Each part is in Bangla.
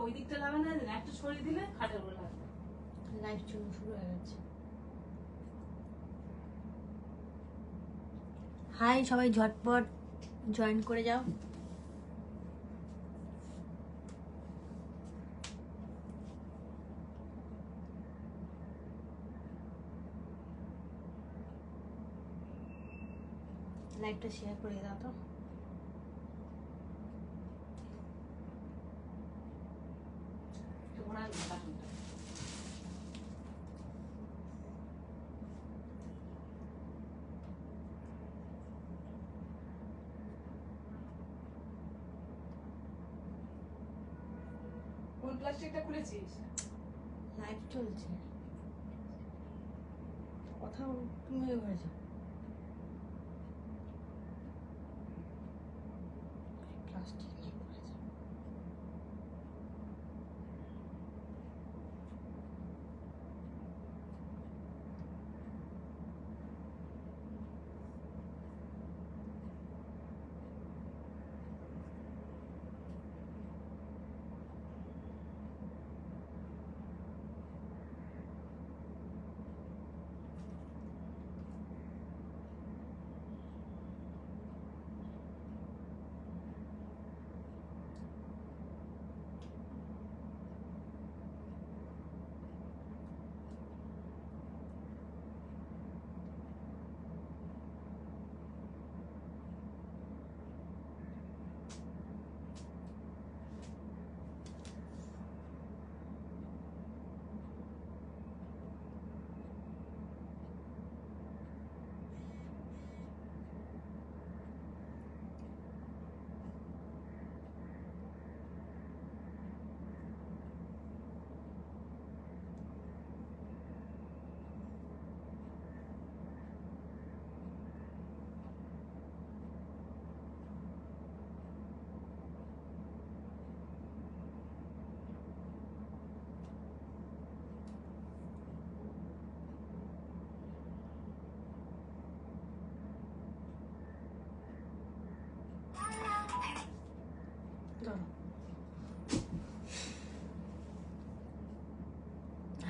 ওই দিকটা লাগবে না, একটু সরিয়ে দিলে খাটের উপর লাগবে। লাইভ শুরু হয়ে গেছে। হাই সবাই, ঝটপট জয়েন করে যাও। লাইভটা শেয়ার করে দাও তো। কোন প্লাস্টিকটা খুলেছিস? লাইভ চলছে, কথা তুমি ঘরে যাও। প্লাস্টিক নিয়ে ঘরে যাও।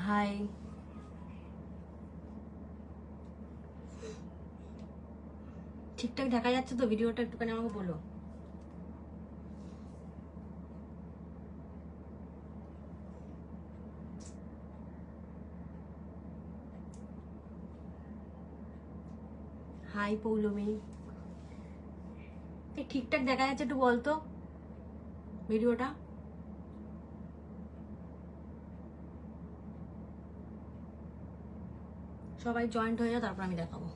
হাই, ঠিকঠাক দেখা যাচ্ছে তো ভিডিওটা? একটুখানি আমাকে বলো। হাই পৌলমী, ঠিকঠাক দেখা যাচ্ছে একটু বলতো ভিডিওটা? সবাই জয়েন্ট হয়ে যাও, তারপর আমি দেখাবো।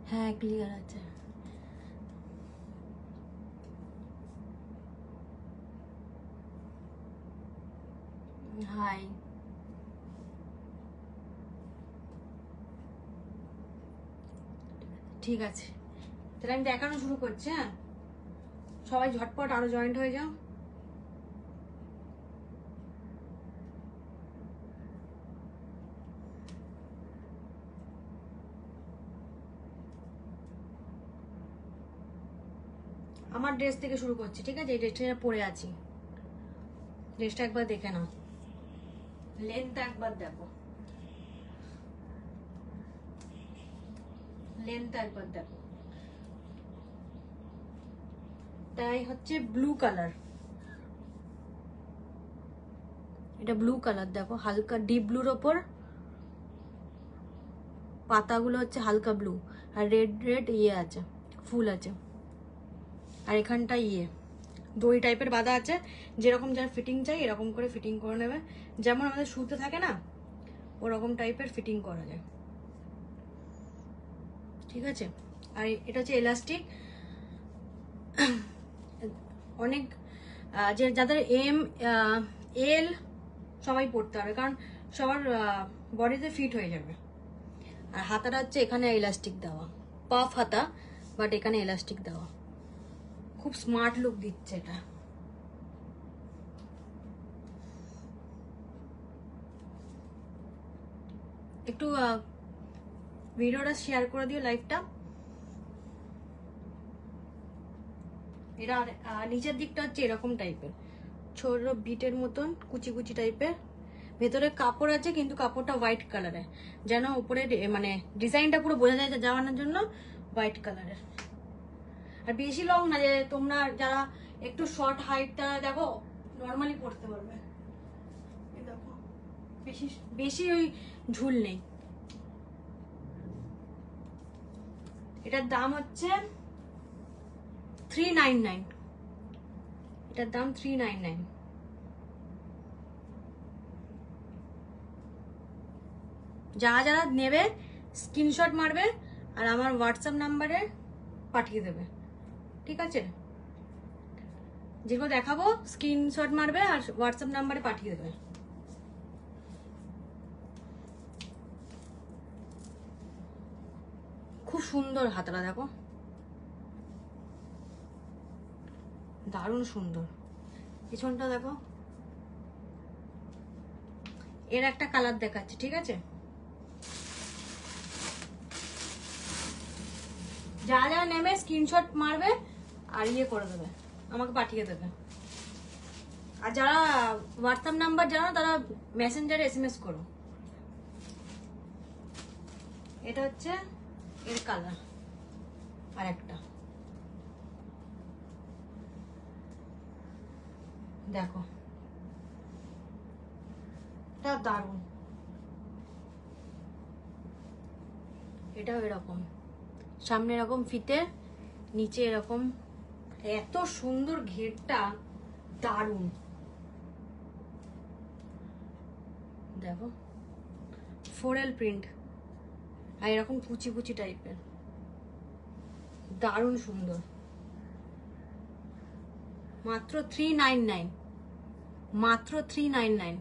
হ্যাঁ ক্লিয়ার আছে। হাই, ঠিক আছে, তাহলে আমি দেখানো শুরু করছি। হ্যাঁ সবাই ঝটপট আরো জয়েন্ট হয়ে যাও। আমার ড্রেস থেকে শুরু করছি, ঠিক আছে? এই ড্রেসটা পরে আছি, ড্রেসটা একবার দেখে নাও, লেন্থ একবার দেখো, লেন্থ একবার দেখো। তাই হচ্ছে ব্লু কালার, এটা ব্লু কালার দেখো, হালকা ডিপ ব্লুর ওপর পাতাগুলো হচ্ছে হালকা ব্লু, আর রেড রেড ইয়ে আছে, ফুল আছে, আর এখানটা ইয়ে দড়ি টাইপের বাঁধা আছে। যেরকম যার ফিটিং চাই এরকম করে ফিটিং করে নেবে, যেমন আমাদের শুতে থাকে না ওরকম টাইপের ফিটিং করা যায়, ঠিক আছে? আর এটা হচ্ছে এলাস্টিক। অনেক যে যাদের এম এল সবাই পড়তে হবে, কারণ সবার বডিতে ফিট হয়ে যাবে। আর হাতাটা হচ্ছে এখানে এলাস্টিক দেওয়া, পাফ হাতা, বাট এখানে এলাস্টিক দেওয়া, খুব স্মার্ট লুক দিচ্ছে এটা। একটু ভিডিওটা শেয়ার করে দিও, লাইভটা। এরা নিচের দিকটা হচ্ছে এরকম টাইপের, ছোট বিটের মতন কুচি কুচি টাইপের। ভেতরে কাপড় আছে কিন্তু কাপড়টা হোয়াইট কালারের, যেন উপরে মানে ডিজাইনটা পুরো বোঝা যায় জামানোর জন্য হোয়াইট কালারের। আর বেশি লং না, যে তোমরা যারা একটু শর্ট হাইট তারা দেখো নর্মালি পরতে পারবে। দেখো বেশি বেশি ওই ঝুল নেই। এটার দাম হচ্ছে 399। এটার দাম 399। যারা যারা নেবে স্ক্রিনশট মারবে আর আমার হোয়াটসঅ্যাপ নাম্বারে পাঠিয়ে দেবে, ঠিক আছে? যেগুলো দেখাবো স্ক্রিনশট মারবে আর হোয়াটসঅ্যাপ নাম্বারে পাঠিয়ে দেবে। খুব সুন্দর হাতাটা, দেখো দারুণ সুন্দর। পিছনটা দেখো, এর একটা কালার দেখাচ্ছি, ঠিক আছে? যা যা নেবে স্ক্রিনশট মারবে আর ইয়ে করে দেবে, আমাকে পাঠিয়ে দেবে। আর যারা হোয়াটসঅ্যাপ নাম্বার জানো তারা মেসেঞ্জারে SMS করো। এটা হচ্ছে এর কালার। আর একটা দেখো, এটা দারুণ। এটাও এরকম, সামনে এরকম ফিতে, নিচে এরকম। এত সুন্দর ঘেরটা, দারুণ। দেখো ফোরেল প্রিন্ট আর এরকম কুচি কুচি টাইপের, দারুণ সুন্দর। মাত্র 399, মাত্র 399।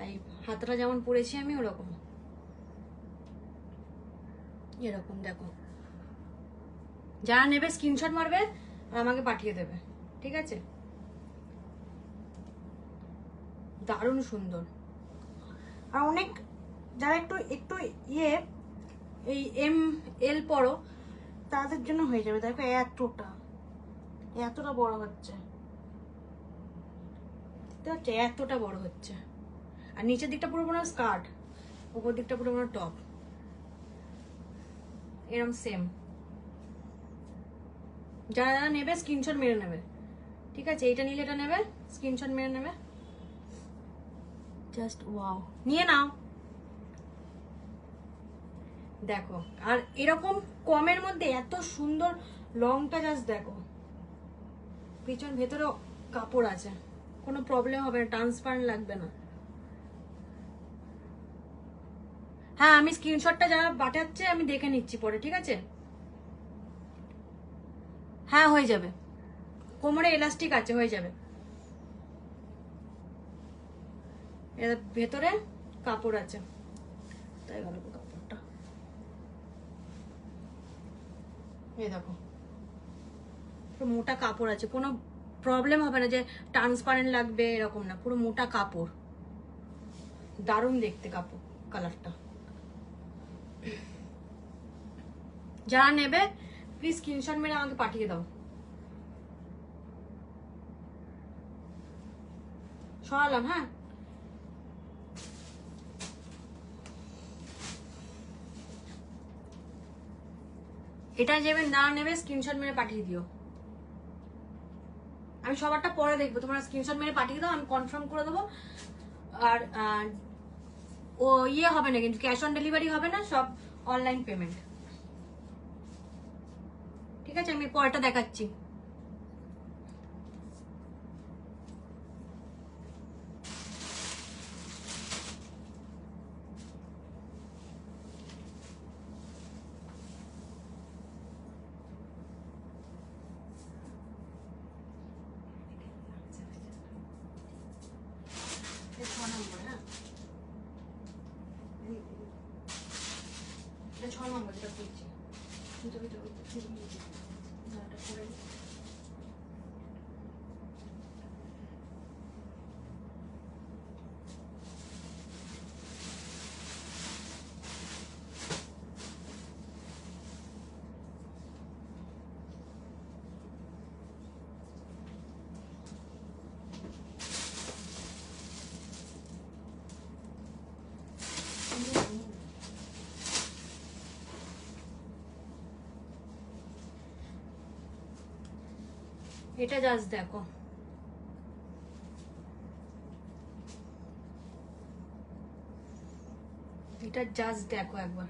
এই হাতটা যেমন পরেছি আমি ওরকম, এরকম দেখো। যারা নেবে স্ক্রিনশট মারবে আর আমাকে পাঠিয়ে দেবে, ঠিক আছে? দারুণ সুন্দর। আর অনেক যারা একটু একটু ইয়ে এই ML পড়ো তাদের জন্য হয়ে যাবে। দেখো এতটা এতটা বড় হচ্ছে, এতটা বড় হচ্ছে। আর নিচের দিকটা পুরো পুরো স্কার্ট, উপর দিকটা পুরো পুরো টপ, এরকম সেম। যারা যারা নেবে স্ক্রিনশট মেরে নেবে, ঠিক আছে? এটা নিলে এটা নেবে, স্ক্রিনশট মেরে নেবে। জাস্ট ওয়াও, নিয়ে নাও। দেখো আর এরকম কমের মধ্যে এত সুন্দর লংটা, জাস্ট দেখো। পিছন ভেতরে কাপড় আছে, কোনো প্রবলেম হবে না, ট্রান্সপারেন্ট লাগবে না। হ্যাঁ, আমি স্ক্রিনশটটা যারা পাঠাচ্ছে আমি দেখে নিচ্ছি পরে, ঠিক আছে? হ্যাঁ হয়ে যাবে, কোমরে এলাস্টিক আছে, হয়ে যাবে। এর ভেতরে কাপড় আছে, তাই গেল কাপড়টা। এই দেখো পুরো মোটা কাপড় আছে, কোনো প্রবলেম হবে না যে ট্রান্সপারেন্ট লাগবে এরকম না, পুরো মোটা কাপড়, দারুণ দেখতে কাপড় কালারটা। যারা নেবে প্লিজ স্ক্রিনশট মেরে আমাকে পাঠিয়ে দাও। সরালাম, হ্যাঁ। এটা যাবে না নেবে স্ক্রিনশট মেরে পাঠিয়ে দিও। আমি সবারটা পরে দেখবো, তোমরা স্ক্রিনশট মেরে পাঠিয়ে দাও, আমি কনফার্ম করে দেবো। আর ও ইয়ে হবে না কিন্তু, ক্যাশ অন ডেলিভারি হবে না, সব অনলাইন পেমেন্ট, ঠিক আছে? আমি পরেরটা দেখাচ্ছি। এটা 6 নম্বর, এটা করছি। এটা জাস্ট দেখো, এটা জাস্ট দেখো একবার।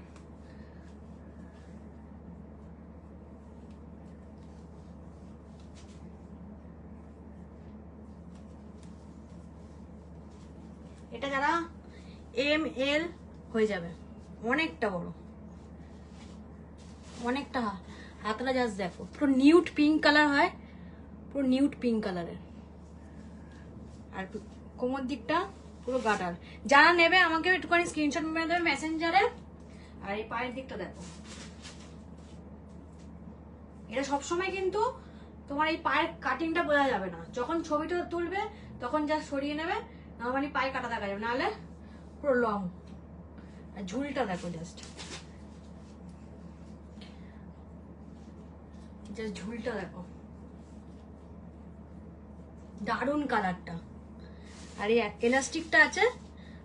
এটা যারা এম এল হয়ে যাবে, অনেকটা বড়, অনেকটা। হাতটা জাস্ট দেখো, পুরো নিউট পিঙ্ক কালার হয়, পুরো নিউট পিঙ্ক কালারের। আর কোমর দিকটা পুরো গাটার। যারা নেবে আমাকে একটুখানি স্ক্রিনশট মেরে দেবে মেসেঞ্জারে। আর এই পায়ের দিকটা দেখো, এটা সবসময় কিন্তু তোমার এই পায়ের কাটিংটা বোঝা যাবে না, যখন ছবিটা তুলবে তখন যা সরিয়ে নেবে, নর্মালি পায়ে কাটা দেখা যাবে, নাহলে পুরো লং। আর ঝুলটা দেখো, জাস্ট ঝুলটা দেখো, দারুণ কালারটা। আর এই এলাস্টিকটা আছে,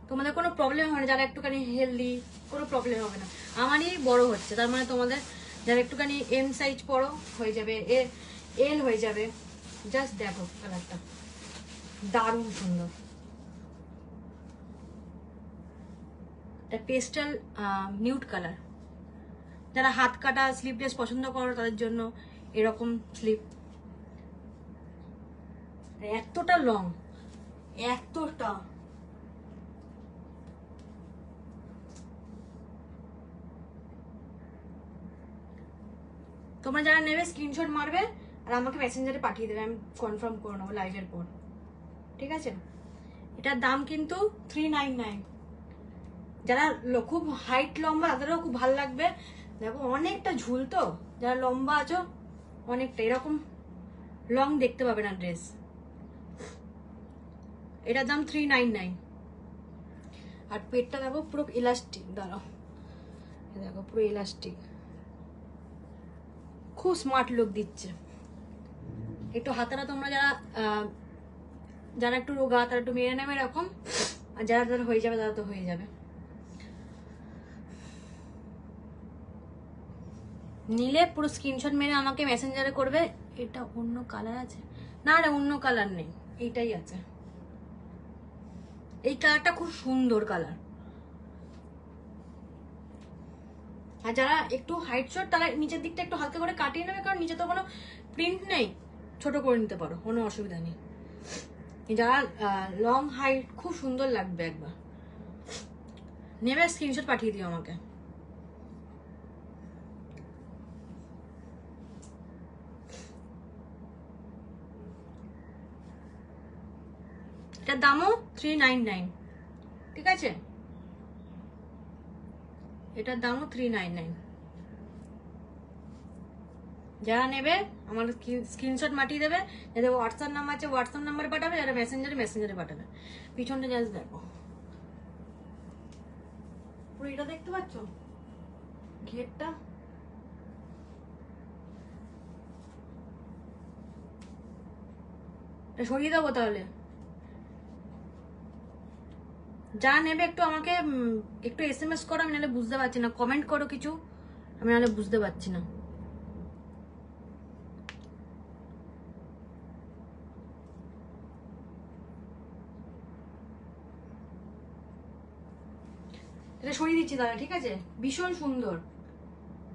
তোমাদের কোনো প্রবলেম হবে না। যারা একটুখানি হেলদি, কোনো প্রবলেম হবে না। আমারই বড় হচ্ছে, তার মানে তোমাদের যারা একটুখানি এম সাইজ বড় হয়ে যাবে, এল হয়ে যাবে। জাস্ট দেখো কালারটা, দারুণ সুন্দর। এটা পেস্টাল নিউড কালার। যারা হাত কাটা স্লিভলেস পছন্দ করো তাদের জন্য এরকম স্লিভ। এতটা লং, এতটা। তোমরা যারা নেবে স্ক্রিনশট মারবে আর আমাকে মেসেঞ্জারে পাঠিয়ে দেবে, আমি কনফার্ম করে নেবো লাইভের পর, ঠিক আছে? এটার দাম কিন্তু 399। যারা খুব হাইট লম্বা তাদেরও খুব ভালো লাগবে। দেখো অনেকটা ঝুল, তো যারা লম্বা আছো অনেকটা এরকম লং দেখতে পাবে না ড্রেস। এটার দাম 399। আর পেটটা দেখো পুরো ইলাস্টিক, দাঁড়াও দেখো পুরো ইলাস্টিক, খুব স্মার্ট লুক দিচ্ছে। একটু হাতাটা তোমরা যারা একটু রোগা তারা একটু মেরে নেবে এরকম, আর যারা যারা হয়ে যাবে তারা তো হয়ে যাবে। নিলে পুরো স্ক্রিনশট মেরে আমাকে মেসেঞ্জারে করবে। এটা অন্য কালার আছে না? রে অন্য কালার নেই, এইটাই আছে। এই কালারটা খুব সুন্দর কালার। আর যারা একটু হাইট শর্ট তারা নিচের দিকটা একটু হালকা করে কাটিয়ে নেবে, কারণ নিচে তো কোনো প্রিন্ট নেই, ছোট করে নিতে পারো, কোনো অসুবিধা নেই। যারা লং হাইট খুব সুন্দর লাগবে, একবার নেবে স্ক্রিনশট পাঠিয়ে দিও আমাকে। এটার দামও 399, ঠিক আছে? এটার দামও 399। যারা নেবে আমার স্ক্রিনশট মাটিয়ে দেবে, যাদের হোয়াটসঅ্যাপ নাম্বার আছে হোয়াটসঅ্যাপ নাম্বারে পাঠাবে, যারা মেসেঞ্জারে পাঠাবে। পিছনটা জাস্ট দেখো, পুরো এটা দেখতে পাচ্ছ ঘেরটা, এটা সরিয়ে দেবো তাহলে। যা নেবে একটু আমাকে একটু SMS করো, আমি নাহলে বুঝতে পারছি না। কমেন্ট করো কিছু, আমি নাহলে বুঝতে পারছি না। এটা সরিয়ে দিচ্ছি তাহলে, ঠিক আছে? ভীষণ সুন্দর,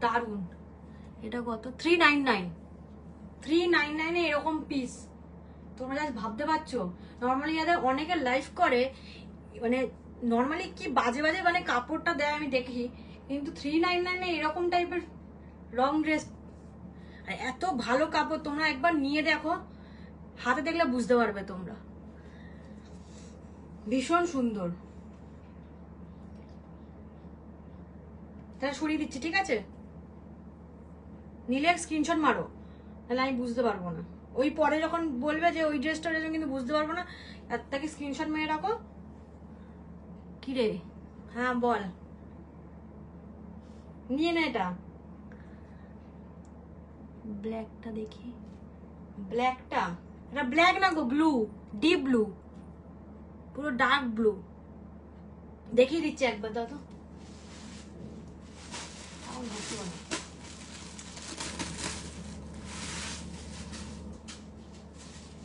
দারুন। এটা কত? 399। 399 এরকম পিস তোমরা জাস্ট ভাবতে পারছো? নর্মালি যাদের অনেকে লাইভ করে, মানে নর্মালি কি বাজে বাজে মানে কাপড়টা দেয় আমি দেখি, কিন্তু 399 এরকম টাইপের লং ড্রেস, আর এত ভালো কাপড়। তোমরা একবার নিয়ে দেখো, হাতে দেখলে বুঝতে পারবে তোমরা। ভীষণ সুন্দর। তাহলে সরিয়ে দিচ্ছি, ঠিক আছে? নিলে স্ক্রিনশট মারো, তাহলে আমি বুঝতে পারবো না। ওই পরে যখন বলবে যে ওই ড্রেসটা কিন্তু বুঝতে পারবো না, আর তাকে স্ক্রিনশট মেরে রাখো। কি রে? হ্যাঁ বল, নিয়ে নে। এটা ব্ল্যাকটা দেখি, ব্ল্যাকটা, এটা ব্ল্যাক না গো, ব্লু, ডিপ ব্লু, পুরো ডার্ক ব্লু। দেখিয়ে দিচ্ছি একবার, দাও তো।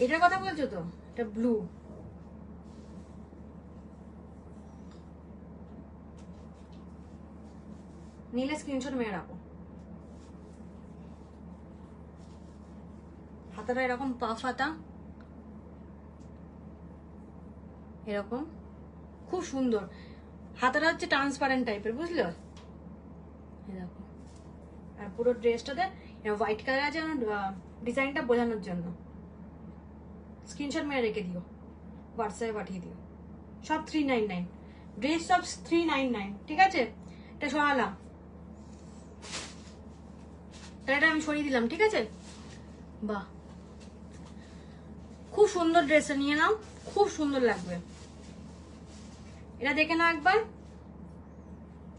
এটার কথা বলছো তো? এটা ব্লু। নিলে স্ক্রিনশট মেরে রাখো। হাতাটা এরকম পাফ হাতা, এরকম খুব সুন্দর। হাতাটা হচ্ছে ট্রান্সপারেন্ট টাইপের, বুঝলো? দেখো, আর পুরো ড্রেসটাতে হোয়াইট কালার আছে ডিজাইনটা বোঝানোর জন্য। স্ক্রিনশট মেরে রেখে দিও, হোয়াটসঅ্যাপে পাঠিয়ে দিও। সব 399 ড্রেস, সব 399, ঠিক আছে? এটা সরালাম, তাহলে এটা আমি সরিয়ে দিলাম, ঠিক আছে? বাহ, খুব সুন্দর ড্রেসটা নিয়ে নাও, খুব সুন্দর লাগবে। এটা দেখে নাও একবার,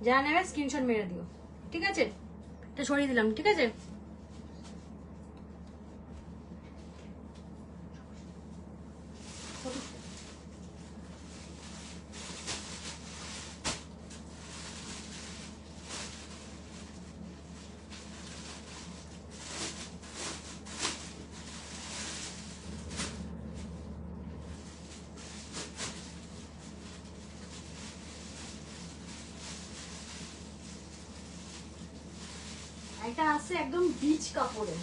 যা নেবে স্ক্রিনশট মেরে দিও, ঠিক আছে? এটা সরিয়ে দিলাম, ঠিক আছে? এটা আছে একদম বিচ কাপড়ে,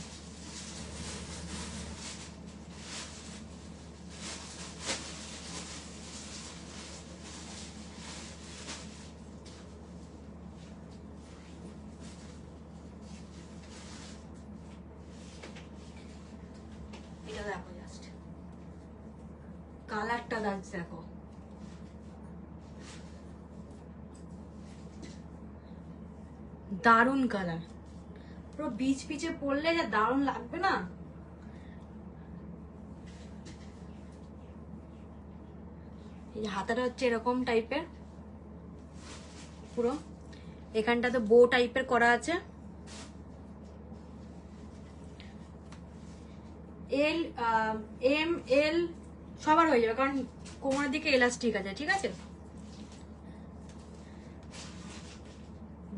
এটা দেখো, জাস্ট কালারটা দেখো, দারুন কালার। পুরো বিচ পিচে পরলে যা দারুন লাগবে না। এই হাতাটা হচ্ছে এরকম টাইপের, পুরো এখানটাতে বো টাইপের করা আছে। এল এম এল সবার হয়ে যাবে, কারণ কোমরের দিকে এলাস্টিক আছে, ঠিক আছে?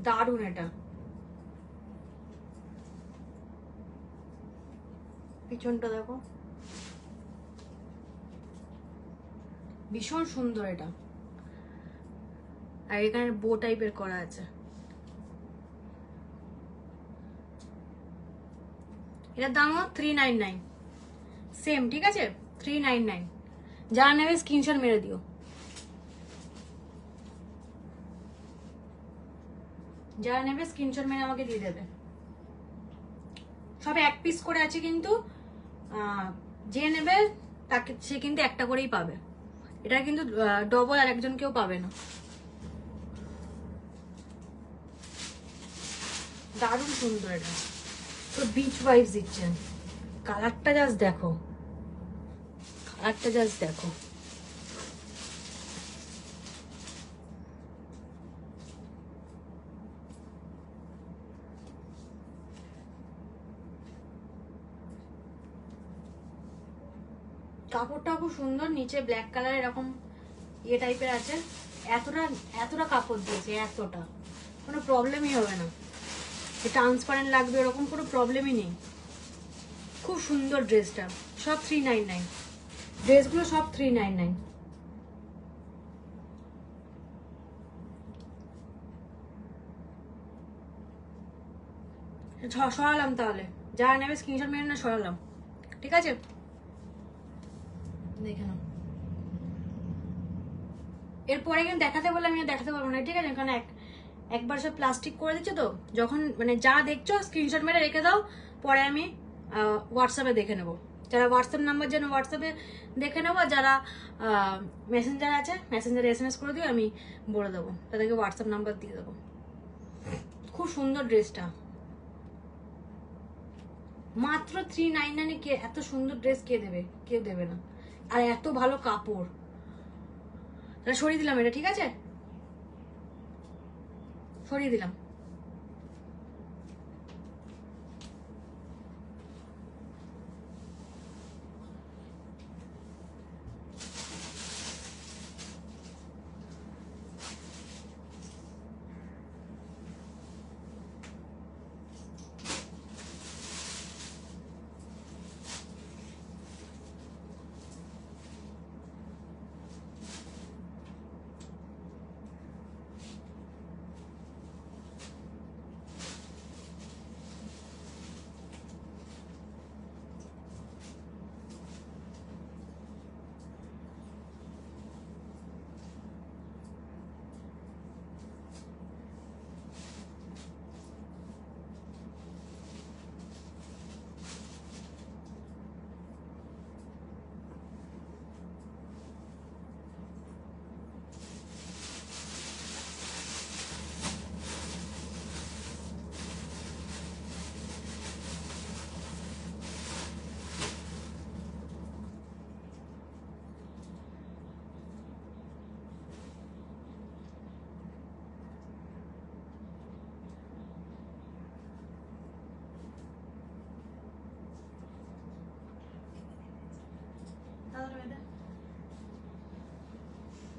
দারুন এটা। পিছনটা দেখো, ভীষণ সুন্দর এটা। আর এখানে বো টাইপের করা আছে। এটার দাম 399, সেম, ঠিক আছে? 399। যারা নেবে স্ক্রিনশট মেরে দিও। যারা নেবে স্ক্রিনশট মেরে আমাকে দিয়ে দেবে। সব এক পিস করে আছে, কিন্তু যে নেবে তাকে সে কিন্তু একটা করেই পাবে। এটা কিন্তু ডবল আর একজন কেউ পাবে না। দারুণ সুন্দর এটা, তো বিচ ভাইবস দিচ্ছেন। কালারটা জাস্ট দেখো, কালারটা জাস্ট দেখো। কাপড়টা খুব সুন্দর, নিচে ব্ল্যাক কালার এরকম ইয়ে টাইপের আছে। এতটা কাপড় দিয়েছে, এতটা, কোনো প্রবলেমই হবে না। ট্রান্সপারেন্ট লাগবে এরকম কোনো প্রবলেমই নেই। খুব সুন্দর ড্রেসটা। সব 399, ড্রেসগুলো সব 399। সরালাম, তাহলে যারা নেবে স্ক্রিনশট মেরে না, সরালাম, ঠিক আছে? দেখে নাও। এরপরে কিন্তু দেখাতে বলে আমি দেখাতে পারবো না, ঠিক আছে? কারণ একবার সব প্লাস্টিক করে দিচ্ছে, তো যখন মানে যা দেখছো স্ক্রিনশট মেরে রেখে দাও, পরে আমি হোয়াটসঅ্যাপে দেখে নেবো। যারা হোয়াটসঅ্যাপ নাম্বার যেন হোয়াটসঅ্যাপে দেখে নেবো, যারা মেসেঞ্জার আছে মেসেঞ্জারে SMS করে দিও, আমি বলে দেবো, তাদেরকে হোয়াটসঅ্যাপ নাম্বার দিয়ে দেবো। খুব সুন্দর ড্রেসটা, মাত্র 399 কে এত সুন্দর ড্রেস কে দেবে? কেউ দেবে না। আর এত ভালো কাপড়। তাহলে সরিয়ে দিলাম এটা, ঠিক আছে? সরিয়ে দিলাম।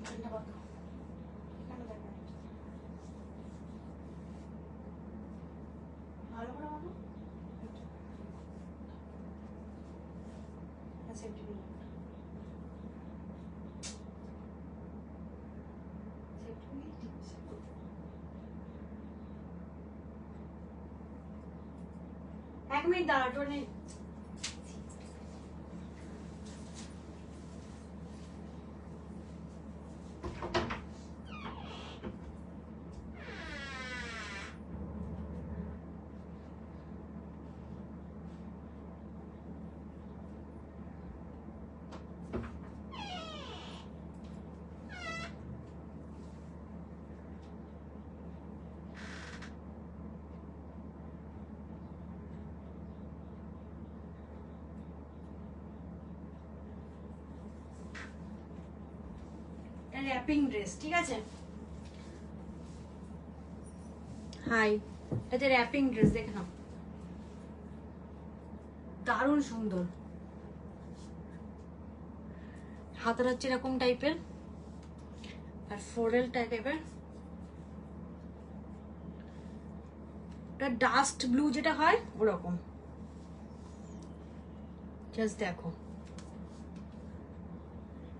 এখানটা কত, এখানটা দেখো ভালো করে বানো। সেফটি পিন, সেফটি পিন টিপছে। এক মিনিট দাঁড়া, টোনে র্যাপিং ড্রেস, ঠিক আছে? হাই, এটা র্যাপিং ড্রেস, দেখে নাও, দারুণ সুন্দর। হাতাটা হচ্ছে এরকম টাইপের আর ফ্লোরাল টাইপের, এটা ডাস্ট ব্লু যেটা হয় ওরকম। জাস্ট দেখো,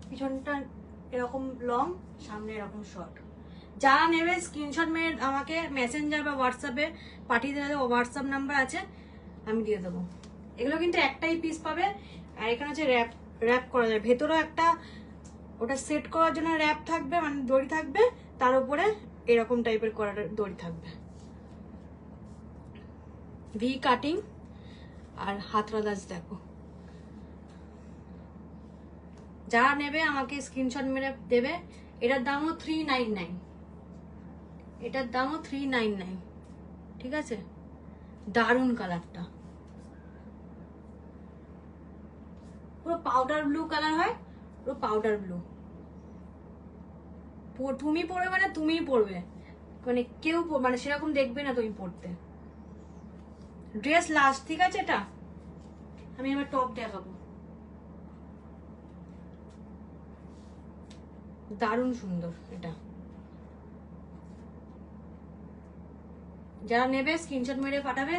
পিছনটা এরকম লং, সামনে এরকম শর্ট। যারা নেবে স্ক্রিনশট মেরে আমাকে মেসেঞ্জার বা হোয়াটসঅ্যাপে পাঠিয়ে দেবে, হোয়াটসঅ্যাপ নাম্বার আছে, আমি দিয়ে দেবো। এগুলো কিন্তু একটাই পিস পাবে, আর এখানে হচ্ছে র্যাপ র্যাপ করা যায়। ভেতরেও একটা ওটা সেট করার জন্য র্যাপ থাকবে, মানে দড়ি থাকবে, তার উপরে এরকম টাইপের করার দড়ি থাকবে। ভি কাটিং আর হাতরা দাজ দেখো। যারা নেবে আমাকে স্ক্রিনশট মেরে দেবে। এটার দামও 399, এটার দামও 399, ঠিক আছে? দারুণ কালারটা, পুরো পাউডার ব্লু কালার হয়, পুরো পাউডার ব্লু। তুমি পরবে মানে তুমিই পরবে, মানে কেউ মানে সেরকম দেখবে না তুমি পরতে। ড্রেস লাস্ট, ঠিক আছে? এটা আমি এবার টপ দেখাবো, দারুণ সুন্দর। এটা যারা নেবে স্ক্রিনশট মেরে পাঠাবে।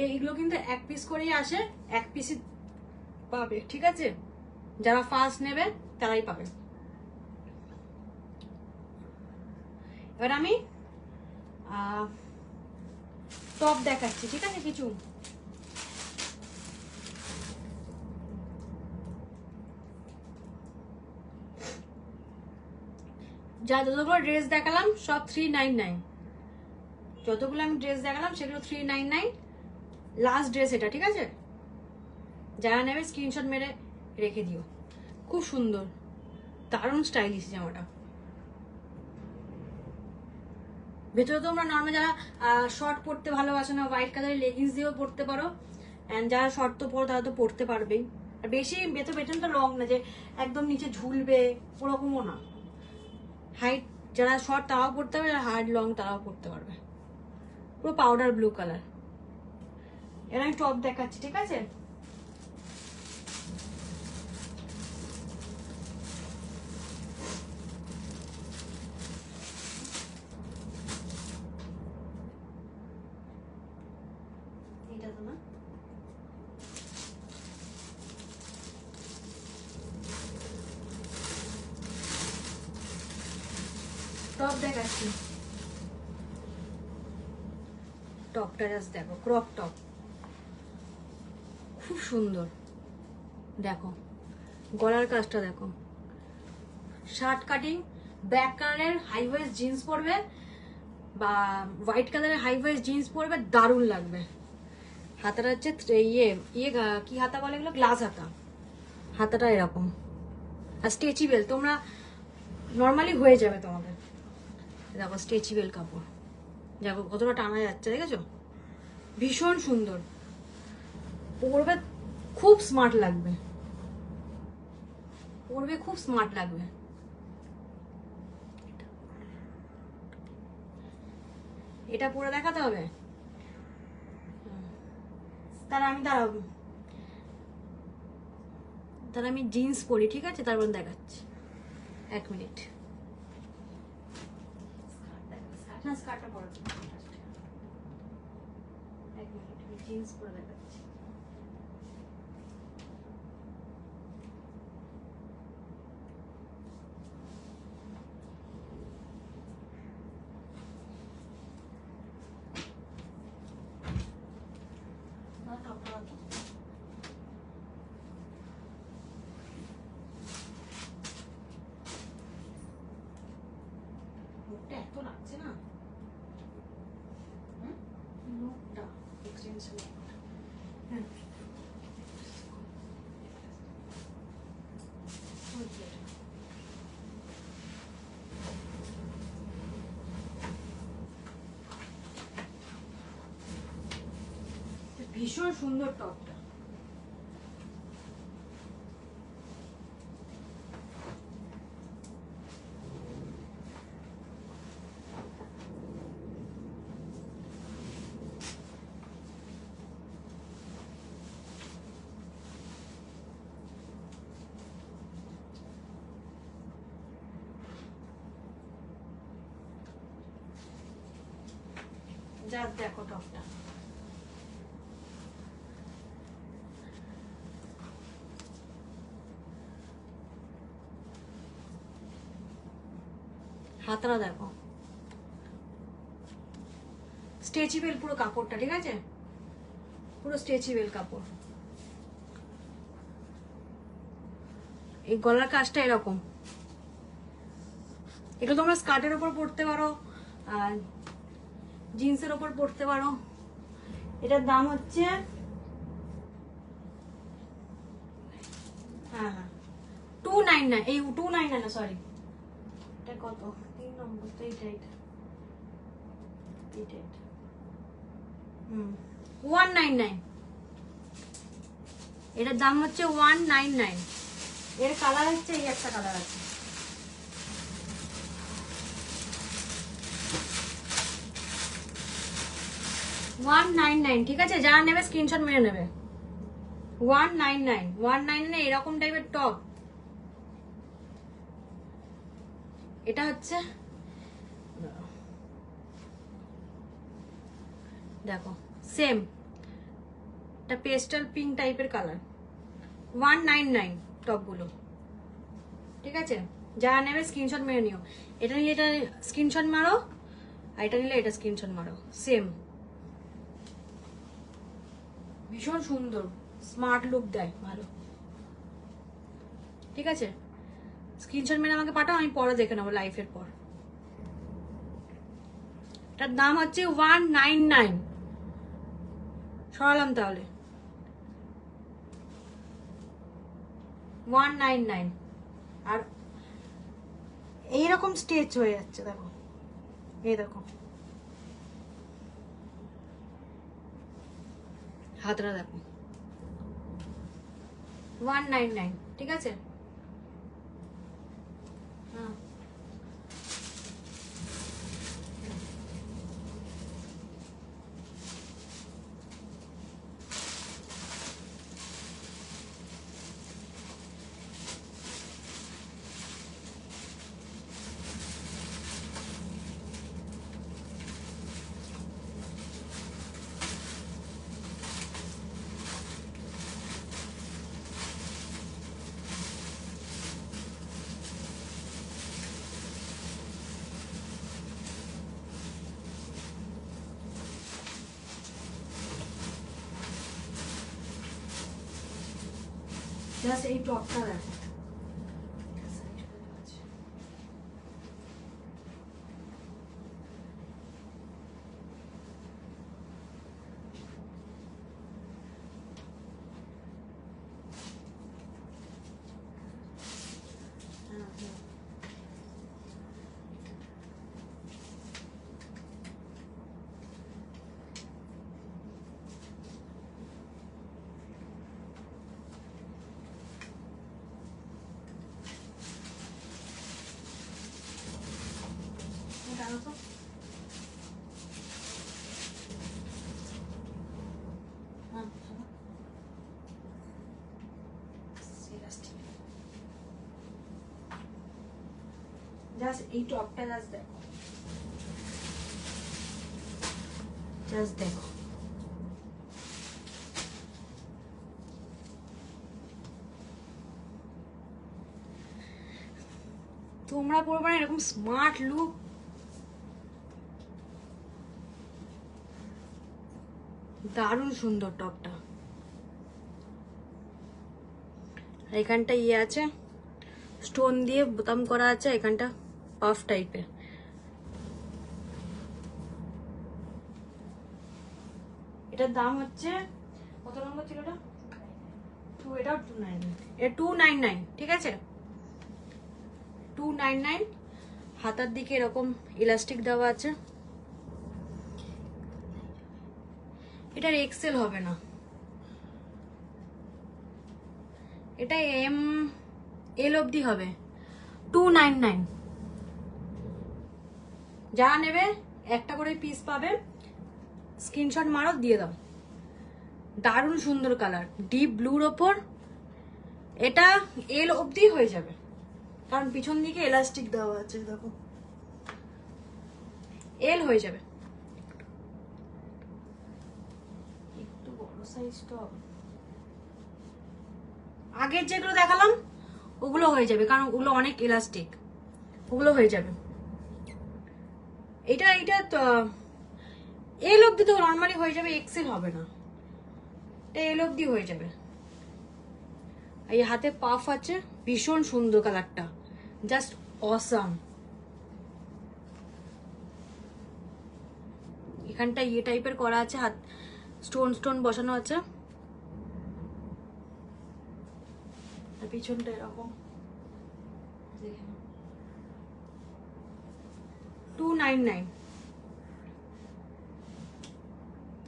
এইগুলো কিন্তু এক পিস করেই আসে, এক পিসই পাবে, ঠিক আছে? যারা ফার্স্ট নেবে তারাই পাবে। এবার আমি টপ দেখাচ্ছি, ঠিক আছে? কিছু যতগুলো ড্রেস দেখালাম সব 399, যতগুলো আমি ড্রেস দেখালাম সেগুলো 399, লাস্ট ড্রেস এটা, ঠিক আছে? যারা নেবে স্ক্রিনশট মেরে রেখে দিও। খুব সুন্দর, দারুণ স্টাইলিশ জামাটা। ভেতরে তোমরা নর্মাল যারা শর্ট পরতে ভালোবাসো না, হোয়াইট কালারের লেগিংস দিয়েও পরতে পারো। অ্যান্ড যারা শর্ট তো পরো তারা তো পরতে পারবেই। আর বেশি পেছনটা লং না যে একদম নিচে ঝুলবে, ওরকমও না। হাইট যারা শর্ট তারাও পরতে পারবে, যারা হাইট লং তারাও পরতে পারবে। পুরো পাউডার ব্লু কালার। এর আমি টপ দেখাচ্ছি, ঠিক আছে? এটা তো না, টপ দেখাচ্ছি। টপটা জাস্ট দেখো, ক্রপ টপ, খুব সুন্দর। দেখো গলার কাজটা দেখো, শার্ট কাটিং, ব্ল্যাক কালারের হাই ওয়েস্ট জিন্স পরবে বা হোয়াইট কালারের হাই ওয়েস্ট জিন্স পরবে, দারুণ লাগবে। হাতাটা হচ্ছে ইয়ে ইয়ে কি হাতা বলে এগুলো? গ্লাস হাতা। হাতাটা এরকম আর স্ট্রেচেবল, তোমরা নর্মালি হয়ে যাবে তোমাদের। দেখো স্ট্রেচেবল কাপড়, দেখো কতটা টানা যাচ্ছে, দেখেছো? ভীষণ সুন্দর, পরবে খুব স্মার্ট লাগবে, পরবে খুব স্মার্ট লাগবে। এটা পরে দেখাতে হবে, তাহলে আমি জিন্স পরি, ঠিক আছে? তারপর দেখাচ্ছি, 1 মিনিট। না স্কার্টটা পরা যাবে এক মিনিট আমি জিন্স পরে দেখাচ্ছি না টপটা তো মুখটা এত লাগছে না মুখটা এক্সটেনশন হ্যাঁ ভীষণ সুন্দর টপটা যা দেখো টপটা হাতটা দেখো স্ট্রেচেবল পুরো কাপড়টা ঠিক আছে পুরো স্ট্রেচেবল কাপড় এই গলার কাজটা এরকম এগুলো তোমরা স্কার্টের উপর পরতে পারো আর জিন্সের উপর পরতে পারো এটার দাম হচ্ছে হ্যাঁ হ্যাঁ 299 এই 299 না সরি এটা কত 3 নম্বর তো এইটা 199 এটার দাম হচ্ছে 199 এর কালার হচ্ছে এই একটা কালার আছে $199 ঠিক আছে যারা নেবে স্ক্রিনশট মেরে নেবে 199 এরকম টাইপের টপ এটা হচ্ছে দেখো সেম এটা পেস্টাল পিঙ্ক টাইপের কালার 199 টপ গুলো ঠিক আছে যারা নেবে স্ক্রিনশট মেরে নিও এটা নিলে এটা স্ক্রিনশট মারো আর এটা নিলে এটা স্ক্রিনশট মারো সেম ভীষণ সুন্দর স্মার্ট লুক দেয় ভালো ঠিক আছে স্ক্রিনশট মেরে আমাকে পাঠাও আমি পরে দেখে নেবো লাইফের পর এটার দাম হচ্ছে 199 সরালাম তাহলে 199 আর এইরকম স্টেচ হয়ে যাচ্ছে দেখো এই দেখো হাতটা দেখো 199 ঠিক আছে হ্যাঁ জাস্ট এই টপটা দেখো জাস্ট এই টপটা জাস্ট দেখো জাস্ট দেখো, তোমরা পরবে না এরকম স্মার্ট লুক। দারুণ সুন্দর টপটা। আর এখানটা ইয়ে আছে, স্টোন দিয়ে বোতাম করা আছে, এখানটা পাফ টাইপের। এটার দাম হচ্ছে কত নম্বর ছিল এটা? এটাও 299, এটা 299, ঠিক আছে 299। হাতার দিকে এরকম ইলাস্টিক দেওয়া আছে। এটার এক্সেল হবে না, এটা এল অবধি হবে। 299। যারা নেবে একটা করে পিস পাবে, স্ক্রিনশট মারো, দিয়ে দাও। দারুণ সুন্দর কালার, ডিপ ব্লুর ওপর। এটা এল অবধি হয়ে যাবে, কারণ পিছন দিকে এলাস্টিক দেওয়া আছে, দেখো এল হয়ে যাবে। একটু বড় সাইজটা, আগের যেগুলো দেখালাম ওগুলো হয়ে যাবে, কারণ ওগুলো অনেক ইলাস্টিক, ওগুলো হয়ে যাবে। এটা এল অবধি তো নর্মালি হয়ে যাবে, এক্সেল হবে না, এটা এল অবধি হয়ে যাবে। এই হাতে পাফ আছে, ভীষণ সুন্দর কালারটা, জাস্ট অসাম। এখানটা ইয়ে টাইপের করা আছে, হাত স্টোন স্টোন বসানো আছে, আর পিছনটা এরকম। 299,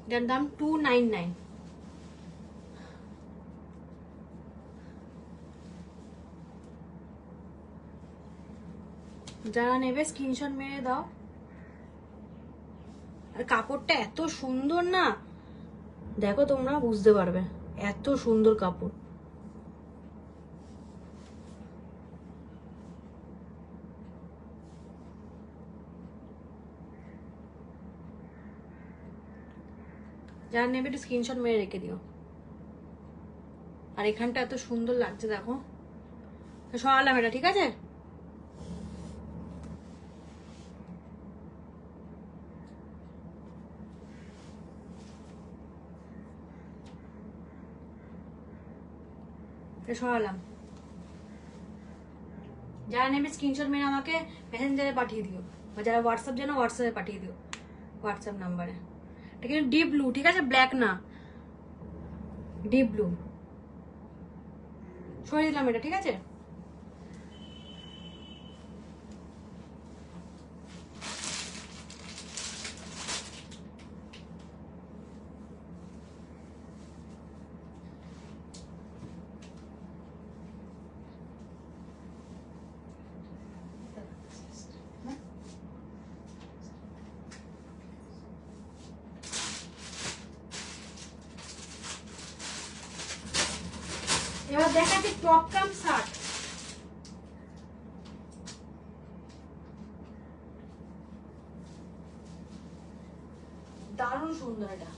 এটার দাম 299। যারা নেবে স্ক্রিনশট মেরে দাও। আর কাপড়টা এত সুন্দর না, দেখো তোমরা বুঝতে পারবে, এত সুন্দর কাপড়। যারা নেবে একটু স্ক্রিনশট মেরে রেখে দিও। আর এখানটা এত সুন্দর লাগছে, দেখো সরালাম এটা, ঠিক আছে। সরালাম। যারা নেবে স্ক্রিনশট মেরে আমাকে মেসেঞ্জারে পাঠিয়ে দিও, বা যারা হোয়াটসঅ্যাপ জানো হোয়াটসঅ্যাপে পাঠিয়ে দিও, হোয়াটসঅ্যাপ নাম্বারে। এটা কিন্তু ডিপ ব্লু, ঠিক আছে, ব্ল্যাক না, ডিপ ব্লু। সরিয়ে দিলাম এটা, ঠিক আছে। এবার দেখাচ্ছি টপ কাম শার্ট। দারুণ সুন্দর এটা।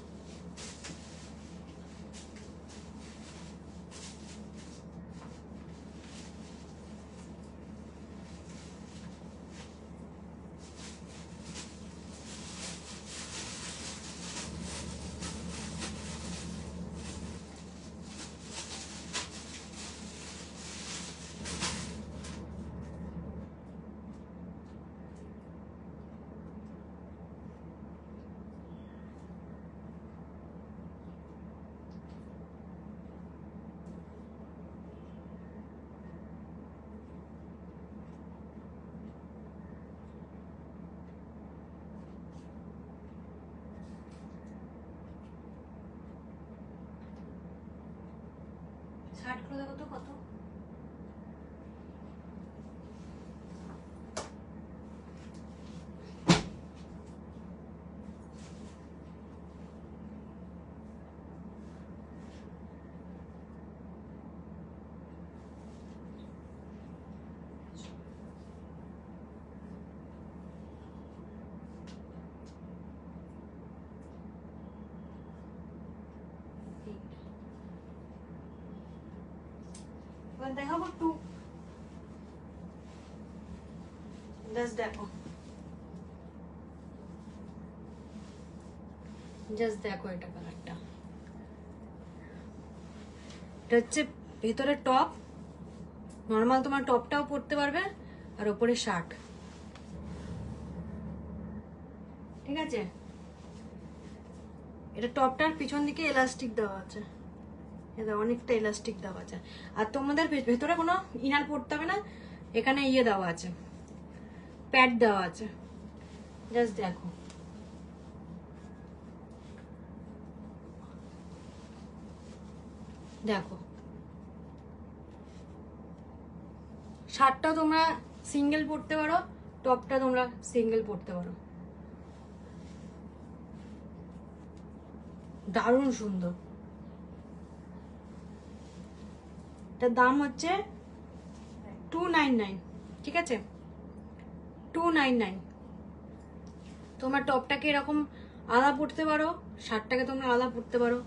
শার্টগুলো দেখো তো কত। দেখাবো একটু, জাস্ট দেখো, জাস্ট দেখো এটা কালারটা। এটা হচ্ছে ভেতরে টপ, নর্মাল তোমার টপটাও পরতে পারবে, আর ওপরে শার্ট, ঠিক আছে। এটা টপটার পিছন দিকে এলাস্টিক দেওয়া আছে, এটা অনেকটা এলাস্টিক দেওয়া আছে। আর তোমাদের ভেতরে কোনো ইনার পরতে হবে না, এখানে ইয়ে দেওয়া আছে, প্যাড দেওয়া আছে, জাস্ট দেখো। দেখো শার্টটা তোমরা সিঙ্গেল পরতে পারো, টপটা তোমরা সিঙ্গেল পরতে পারো, দারুণ সুন্দর। এটার দাম হচ্ছে 299, ঠিক আছে, 299। তোমার টপটাকে এরকম আলাদা পরতে পারো, শার্টটাকে তোমরা আলাদা পরতে পারো।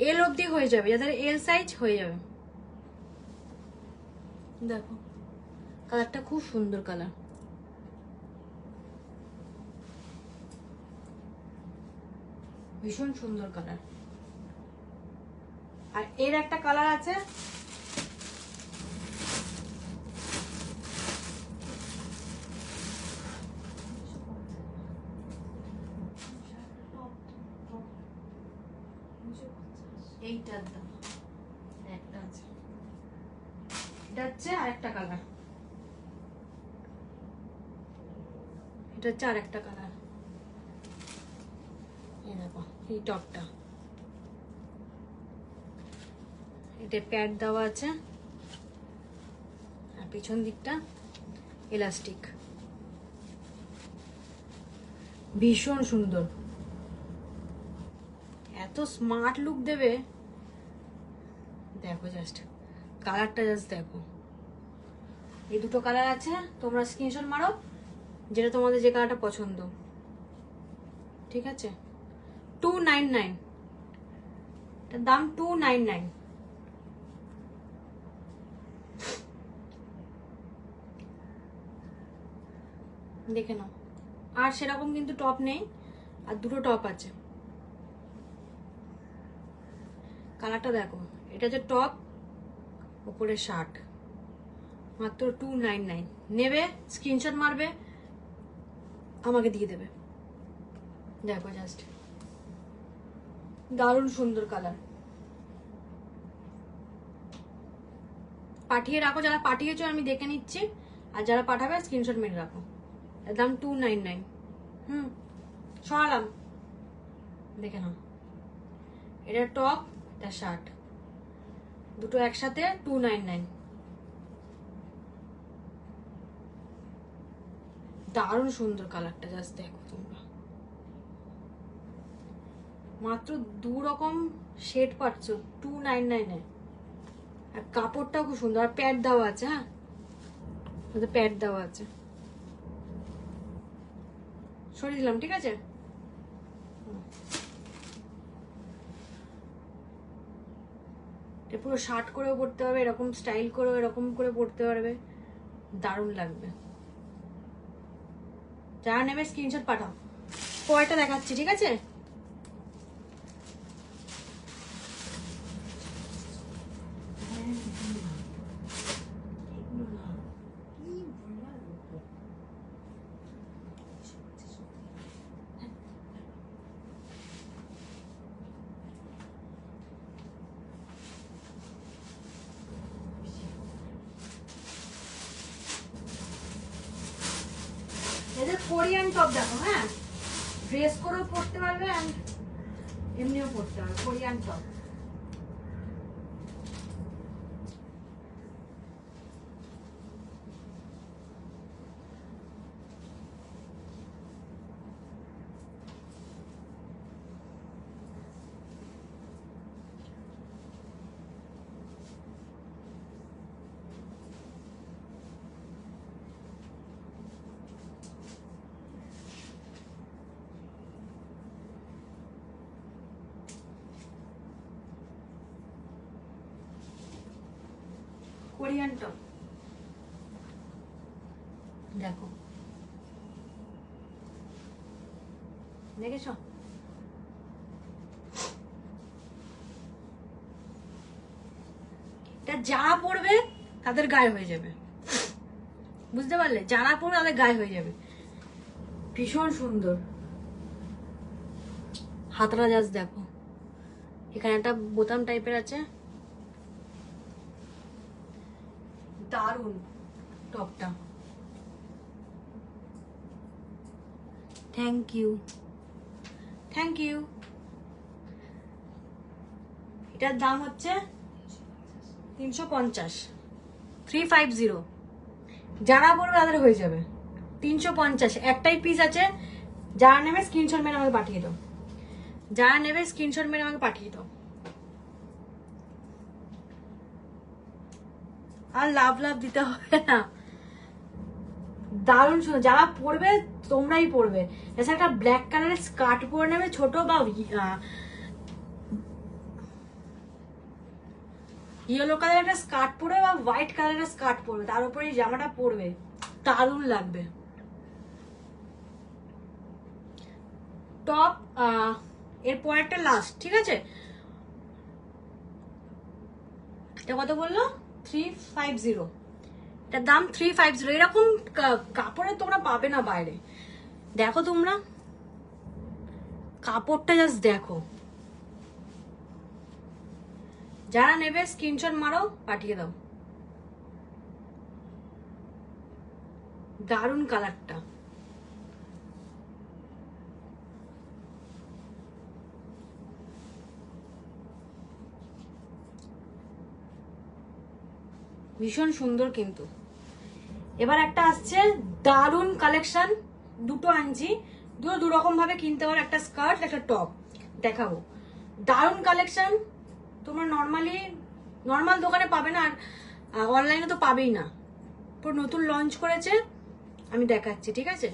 এল অবধি হয়ে যাবে, যাদের এল সাইজ হয়ে যাবে। দেখো কালারটা খুব সুন্দর কালার, ভীষণ সুন্দর কালার। আর এর একটা কালার আছে, এইটার দাম একটা আছে, এটা হচ্ছে আরেকটা কালার, এটা হচ্ছে আরেকটা কালার। এই দেখো এই টপটা, এটা প্যাড দেওয়া আছে, আর পিছন দিকটা এলাস্টিক, ভীষণ সুন্দর, এত স্মার্ট লুক দেবে। দেখো জাস্ট কালারটা, জাস্ট দেখো। এই দুটো কালার আছে, তোমরা স্ক্রিনশট মারো যেটা তোমাদের যে কালারটা পছন্দ, ঠিক আছে। 299, এটার দাম 299। দেখে নাও। আর সেরকম কিন্তু টপ নেই, আর দুটো টপ আছে। কালারটা দেখো, এটা যে টপ, উপরে শার্ট, মাত্র 299। নেবে, স্ক্রিনশট মারবে, আমাকে দিয়ে দেবে। দেখো জাস্ট দারুণ সুন্দর কালার। পাঠিয়ে রাখো, যারা পাঠিয়েছো আমি দেখে নিচ্ছি, আর যারা পাঠাবে স্ক্রিনশট মেরে রাখো। এর দাম 299। সরালাম, দেখে নাও। এটা টপ, এটা শার্ট, দুটো একসাথে 299। দারুণ সুন্দর কালারটা, জাস্ট দেখো তোমরা। মাত্র দু রকম শেড পাচ্ছ 299 এ। আর কাপড়টাও খুব সুন্দর, আর প্যাড দেওয়া আছে। হ্যাঁ, প্যাড দেওয়া আছে, সরিয়ে দিলাম, ঠিক আছে। পুরো শার্ট করেও পরতে পারবে, এরকম স্টাইল করেও এরকম করে পরতে পারবে, দারুণ লাগবে। যারা নেবে স্ক্রিনশট পাঠাও। পরেরটা দেখাচ্ছি, ঠিক আছে। এদের কোরিয়ান টপ দেখো। হ্যাঁ, ড্রেস করেও পরতে পারবে, আর এমনিও পরতে পারবে, কোরিয়ান টপ। কোরিয়ান টপ দেখো, দেখেছ? এটা যারা পরবে তাদের গায়ে হয়ে যাবে, বুঝতে পারলে? যারা পরবে তাদের গায়ে হয়ে যাবে। ভীষণ সুন্দর। হাতটা জাস্ট দেখো, এখানে একটা বোতাম টাইপের আছে, দারুন টপটা। Thank you, thank you. এটার দাম হচ্ছে 350, 350। যারা পড়বে তাদের হয়ে যাবে 350। একটাই পিস আছে, যারা নেবে স্ক্রিনশট মেরে আমাকে পাঠিয়ে দাও, যারা নেবে স্ক্রিনশট মেরে আমাকে পাঠিয়ে দাও। আর লাভ লাভ দিতে হবে না, দারুণ সুন্দর। যারা পরবে তোমরাই পরবে। এছাড়া একটা ব্ল্যাক কালারের স্কার্ট পরে নেবে, ছোট বা ইয়েলো কালারের একটা স্কার্ট পরবে বা হোয়াইট কালারের স্কার্ট পরবে, তার উপরে এই জামাটা পরবে, দারুণ লাগবে। টপ এরপর একটা লাস্ট, ঠিক আছে? এটা কত বললো? 350। এটার দাম 350। এরকম কাপড়ে তোমরা পাবে না বাইরে। দেখো তোমরা কাপড়টা জাস্ট দেখো। যারা নেবে স্ক্রিনশট মারো, পাঠিয়ে দাও। দারুণ কালারটা। ভীষণ সুন্দর কিন্তু। এবার একটা আসছে দারুণ কালেকশন, দুটো আনছি, দুটো দু রকম ভাবে কিনতে পারো, একটা স্কার্ট একটা টপ দেখাবো। দারুণ কালেকশন, তোমরা নর্মাল দোকানে পাবে না, আর অনলাইনে তো পাবেই না। পুরো নতুন লঞ্চ করেছে, আমি দেখাচ্ছি, ঠিক আছে?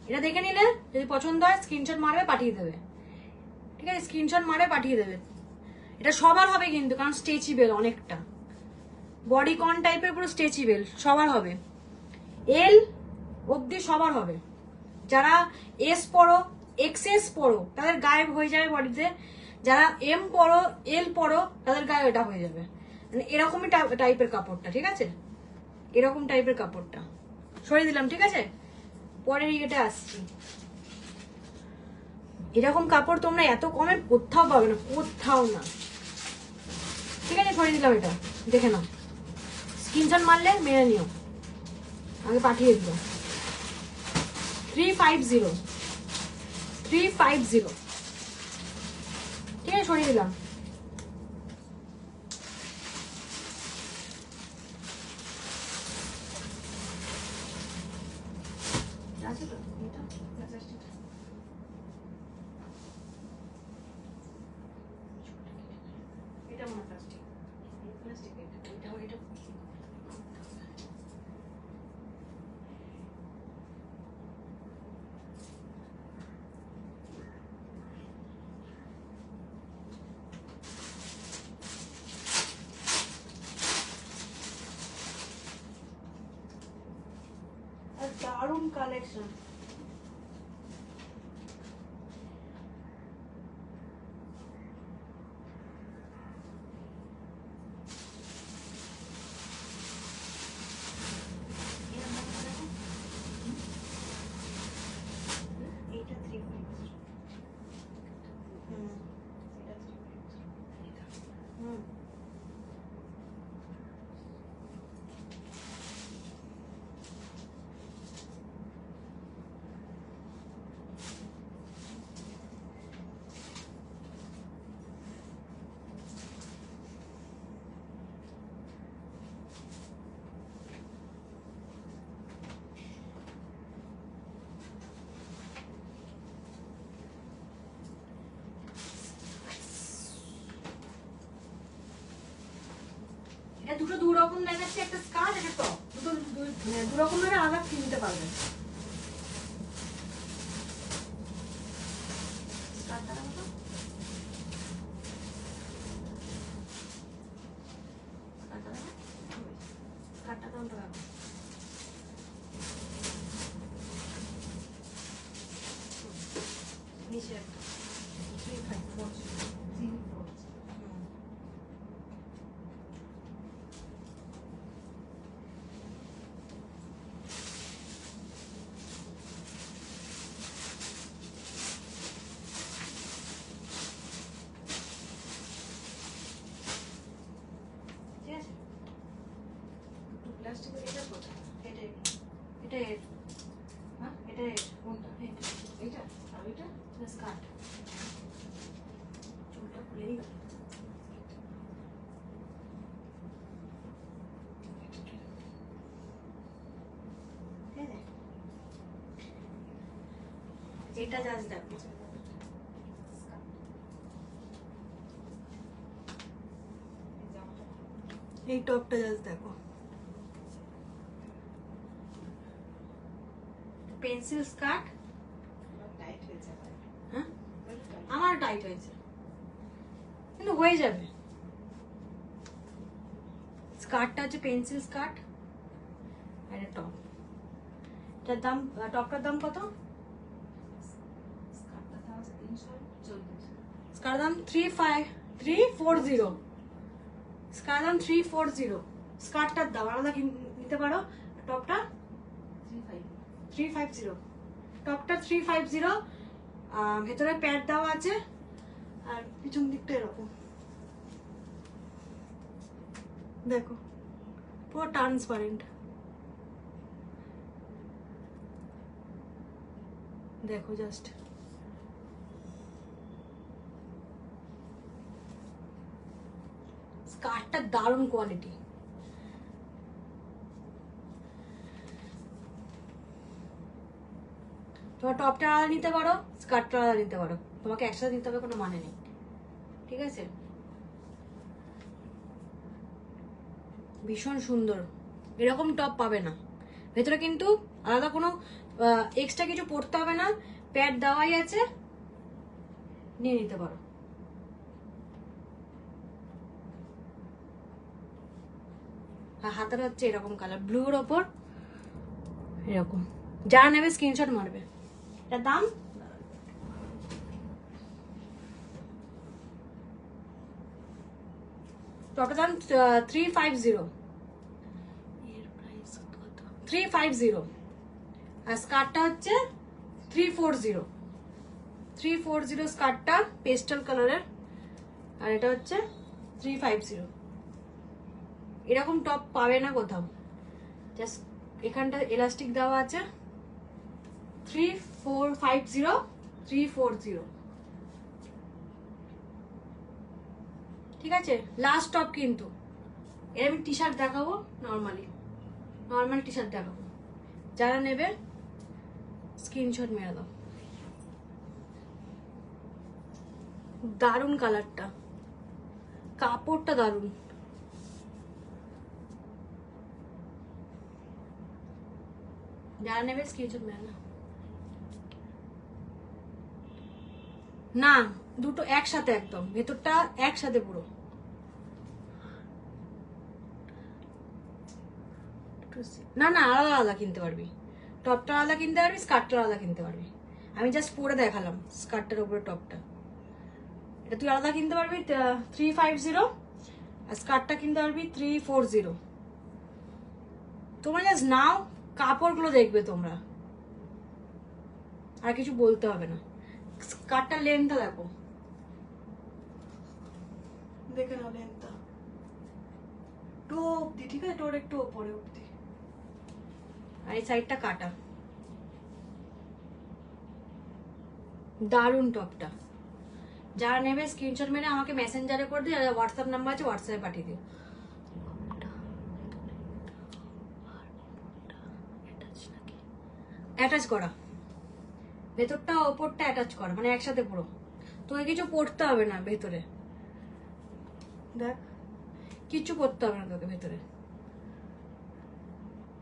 এটা দেখে নিলে যদি পছন্দ হয় স্ক্রিনশট মারবে, পাঠিয়ে দেবে, ঠিক আছে? স্ক্রিনশট মারে পাঠিয়ে দেবে। এটা সবার হবে কিন্তু, কারণ স্ট্রেচেবল অনেকটা, বডি কন টাইপের, পুরো স্ট্রেচেবল, সবার হবে। এল অবধি সবার হবে। যারা এস পরো, এক্সএস পরো, তাদের গায়ে হয়ে যাবে বডিতে। যারা এম পরো, এল পরো, তাদের গায়ে এটা হয়ে যাবে। মানে এরকমই টাইপের কাপড়টা, ঠিক আছে? এরকম টাইপের কাপড়টা সরিয়ে দিলাম, ঠিক আছে? পরের ইয়েটা আসছি। এরকম কাপড় তোমরা এত কমে কোথাও পাবে না, কোথাও না, ঠিক আছে? সরিয়ে দিলাম, এটা দেখে নাও, স্ক্রিনশট মারলে মেরে নিও, আগে পাঠিয়ে দিল। 350, 350, ঠিক আছে? সরিয়ে দিলাম। আছে তো এটা, এটা মনে প্লাস্টিক, প্লাস্টিক এটা এটা দারুণ কালেকশন। দুটো দু রকম দেখাচ্ছে, একটা স্কার্ট একটা টপ, দুটো দু রকম ভাবে আলাদা কিনতে পারবেন। দামটা রাখো। নিচে একটা 3540 ঠিক আছে। প্লাস্টিকের এটা কোথায়? এটা এটা এর, হ্যাঁ এটা এর কোনটা? এটা এইটা আর ওইটা স্কার্ট। চুলটা খুলেই গেল। এটা জাস্ট দেখো, এই টপটা জাস্ট দেখো, পেন্সিল স্কার্ট। টাইট হয়েছে হ্যাঁ আমার টাইট হয়েছে কিন্তু হয়ে যাবে। স্কার্টটা হচ্ছে পেন্সিল স্কার্ট আর টপ। এটার দাম, টপটার দাম কত? স্কার্টটা দাম আছে 340। স্কার্ট দাম 340। স্কার্ট দাম 340। স্কার্টটার দাম আলাদা নিতে পারো। টপটা 350। টপটা 350। ভেতরে প্যাড দেওয়া আছে আর পিছন দিকটা এরকম দেখো, পুরো ট্রান্সপারেন্ট। দেখো জাস্ট, স্কার্টটা দারুণ কোয়ালিটি। তোমার টপটা আলাদা নিতে পারো, স্কার্টটা আলাদা নিতে পারো, তোমাকে একসাথে নিতে হবে কোনো মানে নেই। ঠিক আছে, ভীষণ সুন্দর। এরকম টপ পাবে না ভেতরে, কিন্তু আলাদা কোনো এক্সট্রা কিছু পড়তে হবে না, প্যাড দেওয়াই আছে, নিয়ে নিতে পারো। আর হাতের হচ্ছে এরকম কালার, ব্লুর ওপর এরকম। যারা নেবে স্ক্রিনশট মারবে। এটার দাম টপটার দাম 350। 350 আর স্কার্টটা হচ্ছে 340। 340 স্কার্টটা পেস্টাল কালারের আর এটা হচ্ছে 350। এরকম টপ পাবে না কোথাও। জাস্ট এখানটা এলাস্টিক দেওয়া আছে। 3450 340। ঠিক আছে, লাস্ট টপ কিন্তু। এর আমি টি শার্ট দেখাবো, নর্মাল টি শার্ট দেখাবো। যারা নেবে স্ক্রিনশট মেরে দাও। দারুণ কালারটা, কাপড়টা দারুণ। যারা নেবে স্ক্রিনশট মেরে নাও। না, দুটো একসাথে, একদম ভেতরটা একসাথে পুরো। না না, আলাদা আলাদা কিনতে পারবি। টপটা আলাদা কিনতে পারবি, স্কার্টটা আলাদা কিনতে পারবি। আমি জাস্ট পরে দেখালাম স্কার্টটার উপরে টপটা। এটা তুই আলাদা কিনতে পারবি 350 আর স্কার্টটা কিনতে পারবি 340। তোমরা জাস্ট নাও, কাপড়গুলো দেখবে তোমরা, আর কিছু বলতে হবে না। স্কার্টটার লেন্থটা দেখো, দেখে নাও লেন্থটা, টো অব্দি। ঠিক আছে, টোর একটু ওপরে অব্দি। আর এই সাইডটা কাটা। দারুণ টপটা। যারা নেবে স্ক্রিনশট মেরে আমাকে মেসেঞ্জারে করে দিও, হোয়াটসঅ্যাপ নাম্বার আছে, হোয়াটসঅ্যাপে পাঠিয়ে দিও। অ্যাটাচ করা, ভেতরটা ওপরটা অ্যাটাচ করা, মানে একসাথে পুরো। তোকে কিছু পড়তে হবে না ভেতরে, দেখ কিচ্ছু পড়তে হবে না তোকে ভেতরে,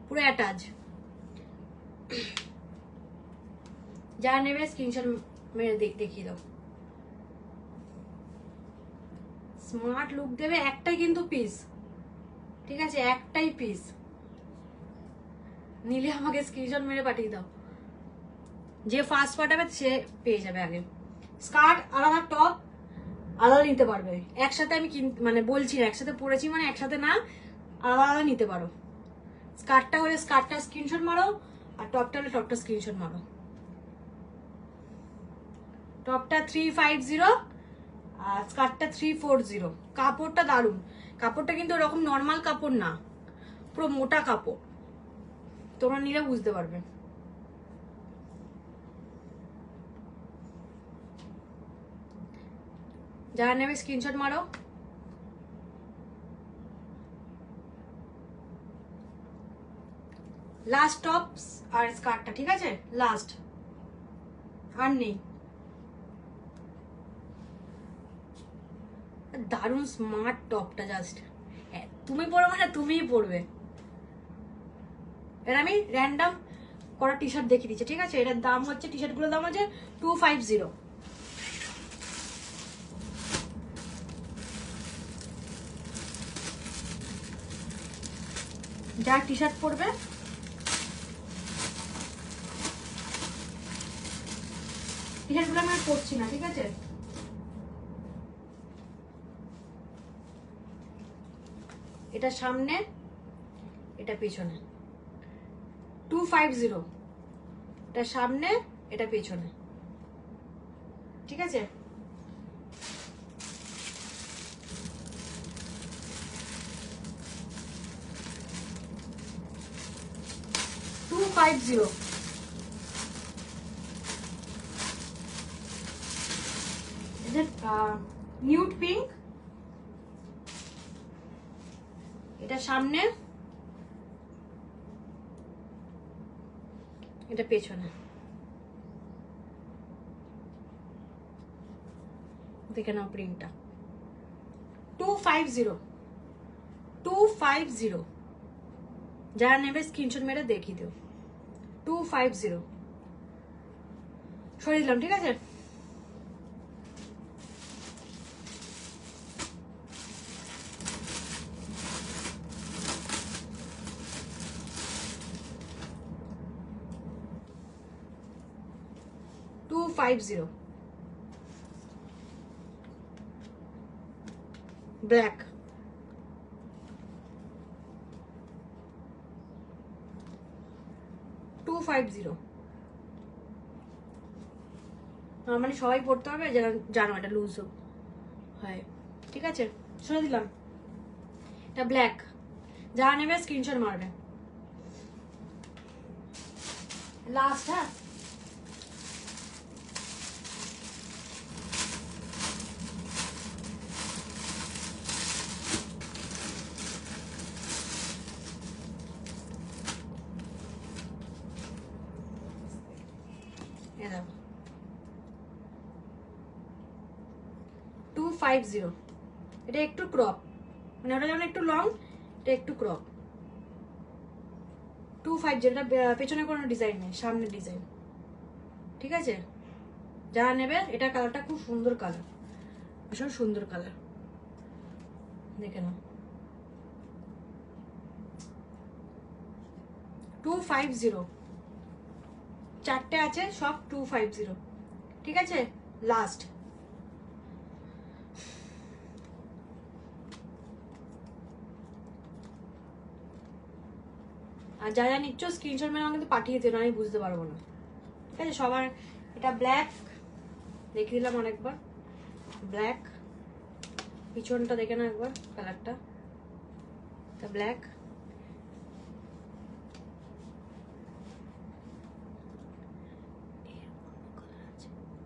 পুরো অ্যাটাচ। যারা নেবে স্ক্রিনশট মেরে দেখিয়ে দাও। স্মার্ট লুক দেবে। একটাই কিন্তু পিস, ঠিক আছে, একটাই পিস। নিলে আমাকে স্ক্রিনশট মেরে পাঠিয়ে দাও। যে ফার্স্ট পাঠাবে সে পেয়ে যাবে আগে। স্কার্ট আলাদা, টপ আলাদা নিতে পারবে। একসাথে আমি মানে বলছি না, একসাথে পরেছি মানে একসাথে না, আলাদা আলাদা নিতে পারো। স্কার্টটা হলে স্কার্টটা স্ক্রিনশট মারো, আর টপটা হলে টপটা স্ক্রিনশট মারো। টপটা 350 আর স্কার্টটা 340। কাপড়টা দারুণ, কাপড়টা কিন্তু ওরকম নর্মাল কাপড় না, পুরো মোটা কাপড়, তোমরা নিলে বুঝতে পারবে। যারা নেবে স্ক্রিনশট মারো। লাস্ট টপস আর স্কার্টটা, ঠিক আছে? লাস্ট আর নেই। দারুণ স্মার্ট টপটা, জাস্ট তুমি পরো মানে তুমিই পরবে। এর আমি র্যান্ডম করা টি শার্ট দেখিয়ে দিচ্ছি, ঠিক আছে? এটার দাম হচ্ছে, টি শার্টগুলোর দাম হচ্ছে 250। যার টি শার্ট পরবে টি শার্টগুলো আমি আর পরছি না, ঠিক আছে? এটা সামনে, এটা পিছনে। 250, এটা সামনে, এটা পিছনে, ঠিক আছে? নিউড পিঙ্ক, এটা সামনে, এটা পেছনে। দেখে নাও প্রিন্টটা। 250 যারা নেবে স্ক্রিনশট মেরে দেখিয়ে দিও। 250 সরিয়ে দিলাম, ঠিক আছে? ব্ল্যাক, মানে সবাই পড়তে হবে যারা জানো এটা লুজ হয়, ঠিক আছে? শুনে দিলাম। এটা ব্ল্যাক, যারা নেবে স্ক্রিনশট মারবে। লাস্ট, হ্যাঁ, দেখো 250। এটা একটু ক্রপ, মানে ওটা যেমন একটু লং, এটা একটু ক্রপ। 250, এটা পেছনে কোনো ডিজাইন নেই, সামনে ডিজাইন, ঠিক আছে? যারা নেবে, এটা কালারটা খুব সুন্দর কালার, ভীষণ সুন্দর কালার, দেখে নাও। 250, চারটে আছে, সব 250, ঠিক আছে? লাস্ট। আর যারা নিচ্ছ স্ক্রিনশট মেরে আমাকে পাঠিয়ে দিও, আমি বুঝতে পারবো না, ঠিক আছে? সবার এটা ব্ল্যাক দেখিয়ে দিলাম অনেকবার। ব্ল্যাক, পিছনটা দেখে না একবার কালারটা, এটা ব্ল্যাক।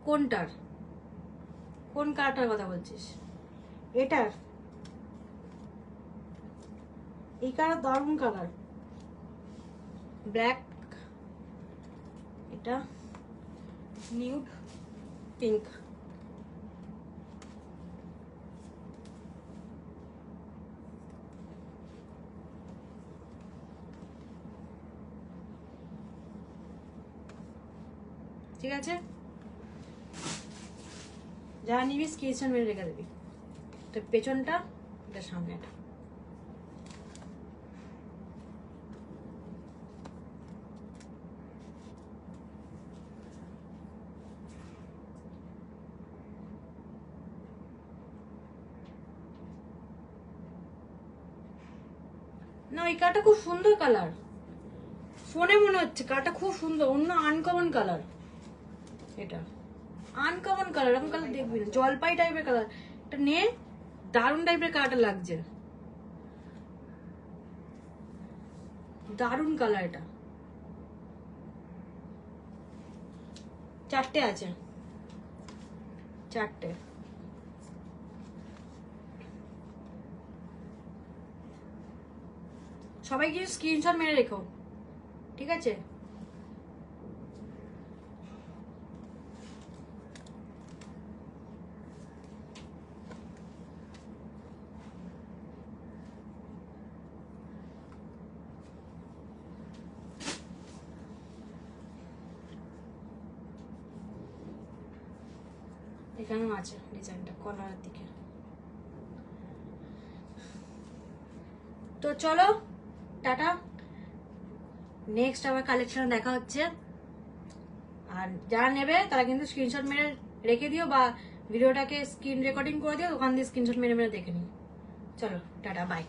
কোনটার, কোন কালারটার কথা বলছিস? এটার, এই কালার দারুণ কালার, ব্ল্যাক। এটা নিউড পিঙ্ক, ঠিক আছে? যারা নিবি স্ক্রিনশট মেরে রেখে দিবি। তো পেছনটা, এটা সামনেটা। না ওই কালারটা খুব সুন্দর কালার, ফোনে মনে হচ্ছে কালারটা খুব সুন্দর, অন্য আনকমন কালার। এটা আনকমন কালার, এরকম কালার দেখবি না, জলপাই টাইপের কালার। এটা নে, দারুণ টাইপের কালারটা লাগছে, দারুণ কালার। এটা 4টে আছে, 4টে। সবাই কিছু স্ক্রিনশট মেরে রেখো, ঠিক আছে? এখানেও আছে ডিজাইনটা কলারের দিকে। তো চলো টাটা, নেক্সট আবার কালেকশন দেখা হচ্ছে। আর যারা নেবে তারা কিন্তু স্ক্রিনশট মেরে রেখে দিও, বা ভিডিওটাকে স্ক্রিন রেকর্ডিং করে দিও, ওখান দিয়ে স্ক্রিনশট মেরে মেরে দেখে নিও। চলো টাটা, বাই।